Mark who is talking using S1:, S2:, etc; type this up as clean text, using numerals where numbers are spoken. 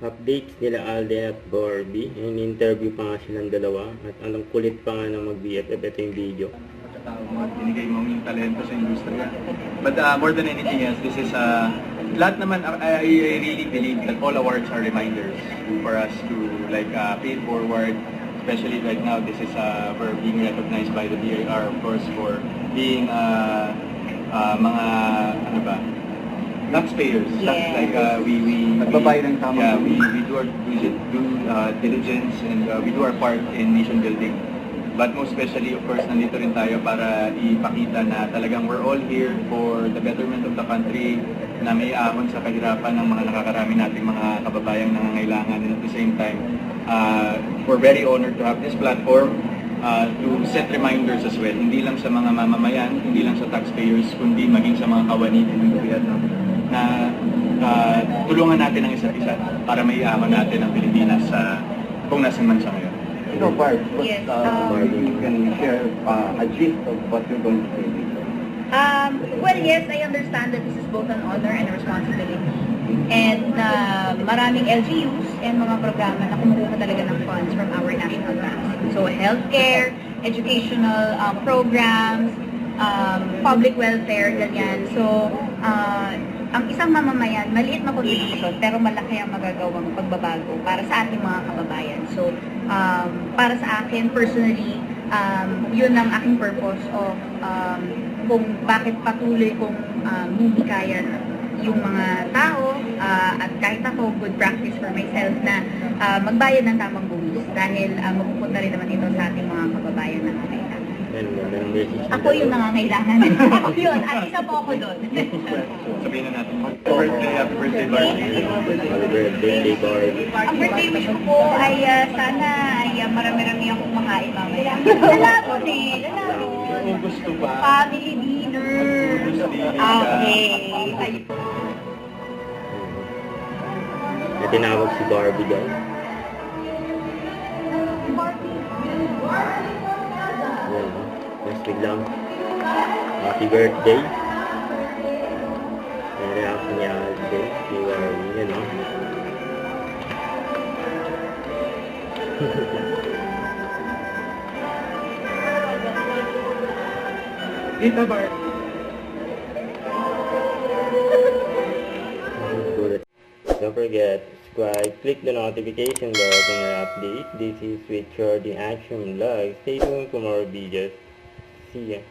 S1: updates nila Alden at Barbie. In-interview pa nga silang dalawa. At anong kulit pa nga na mag-BFF. Ito yung video.
S2: Binigay mong yung talento sa industriya. But more than anything else, this is lahat naman, I really believe that all awards are reminders for us to like pay it forward. Especially right now, this is we're being recognized by the BIR, of course, for being mga ano ba, taxpayers.
S3: Yes.
S2: Like we
S4: Nagbabayad ng tama.
S2: Yeah, we do our diligence and we do our part in nation building. But most especially, of course, nandito rin tayo para ipakita na talagang we're all here for the betterment of the country, na may ahon sa kahirapan ng mga nakakarami nating mga kababayang nangangailangan. And at the same time, we're very honored to have this platform to set reminders as well. Hindi lang sa mga mamamayan, hindi lang sa taxpayers, kundi maging sa mga kawani ng gobyerno na tulungan natin ang isa't isa para may ahon natin ang Pilipinas kung nasan man siya ngayon.
S4: So, Barb,
S3: Yes,
S4: you can share a gist of what you're going to say dito.
S3: Well, yes, I understand that this is both an honor and a responsibility. And maraming LGUs and mga programa na kumukuha talaga ng funds from our national grants. So, healthcare, educational programs, public welfare, ganyan. So, ang isang mamamayan, maliit na contribution, pero malaki ang magagawang pagbabago para sa ating mga kababayan. So, para sa akin, personally, yun ang aking purpose of kung bakit patuloy kong bubikayan yung mga tao at kahit ako, good practice for myself na magbayad ng tamang buwis dahil mapupunta rin naman ito sa ating mga kababayan na nangangailangan. Ako yung nangangailangan. Ako yun. At isa po ako doon.
S2: Sabihin na natin, happy birthday, Barbie.
S1: Happy birthday, Barbie.
S3: Ang birthday wish ko po ay sana ay marami-rami akong makain mamaya. Lalabon eh. Lalabon.
S2: Kung gusto ba?
S3: Family dinner. Okay.
S1: May tinawag si Barbie daw. Ayan, next week lang. Happy birthday. May reaction niya Alden. Si Barbie, yan o.
S2: Dito, Barbie.
S1: Don't forget, subscribe, click the notification bell for more updates. This is with Shorty Action Vlog. Stay tuned for more videos. See ya.